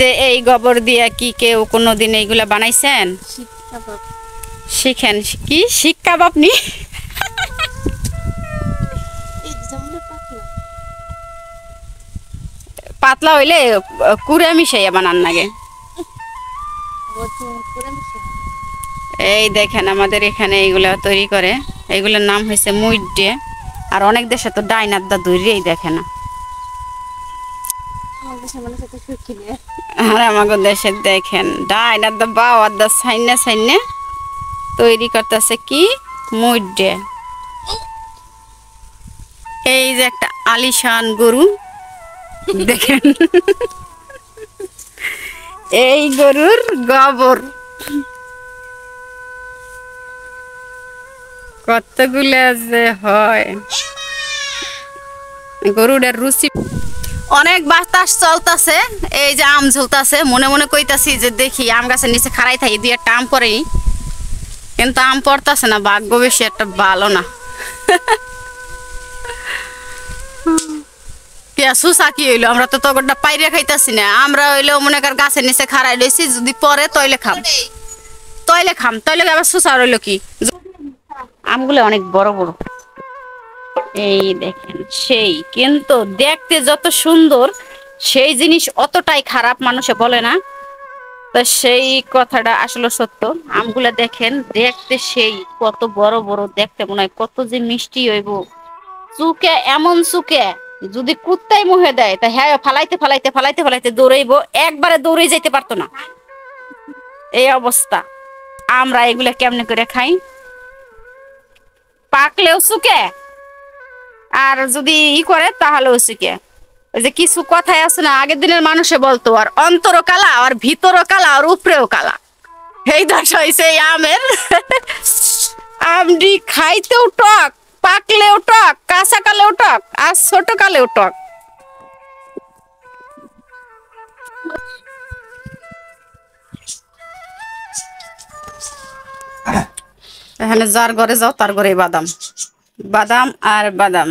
যে এই গোবর দিয়া কি কেউ কোনোদিন এইগুলা বানাইছেন? শিখেন কি শিক কাবাব নি? পাতলা হইলে কুড়ে মিশাইয়া বানান লাগে। এই দেখেন আমাদের এখানে এইগুলা তৈরি করে, এইগুলোর নাম হয়েছে মুইড্ডে। আর অনেক দেশে তো ডাইনার দা ধরিয়েই দেখে না। আর আমাদের দেশে দেখেন ডাইনার দা বাওয়ার দা সাইনে সাইনে তৈরি করতেছে কি মুইড্ডে। এই যে একটা আলিশান গরু দেখেন, এই গরুর গোবর কতগুলা যে হয়। গরুটার রুচি অনেক বাতাস চলতেছে, এই যে আম ঝুলতেছে। মনে মনে কইতাছি যে দেখি আম গাছের নিচে খাড়াই থাকি দুই একটা আম পরেই, কিন্তু আম পড়তেছে না। ভাগ্য বেশি একটা ভালো না। সুসা কি হইলো, আমরা তো তগরটা পাইরে খাইতাছি না। আমরা হইলেও মনে কর গাছের নিচে খাড়াই রয়েছি, যদি পরে তইলে খাম তইলে আবার সুসা রইলো কি। আমগুলো অনেক বড় বড়, এই দেখেন সেই, কিন্তু দেখতে যত সুন্দর সেই জিনিস অতটাই খারাপ মানুষে বলে না। তো সেই কথাটা আসলে সত্য। আমগুলা দেখেন দেখতে সেই কত বড় বড়, দেখতে মনে হয় কত যে মিষ্টি হইব। চুকে এমন চুকে, যদি কুত্তাই মুহে দেয় তা হ্যাঁ ফালাইতে ফালাইতে ফালাইতে ফালাইতে দৌড়াইবো, একবারে দৌড়ে যাইতে পারতো না। এই অবস্থা। আমরা এগুলা কেমনে করে খাই? পাকলেও চুকে, আর যদি ই করে তাহলেও চুকে। ওই যে কিছু কথাই আছে না, আগের দিনের মানুষে বলতো আর অন্তরও কালা আর ভিতরও কালা আর উপরেও কালা। এই দশা হয়েছে এই আমের। আমটি খাইতেও টক, পাকলেও টক, কাঁচা কালেও টক, আর ছোট কালেও টক। এখানে যার ঘরে যাও তার ঘরে বাদাম, বাদাম আর বাদাম।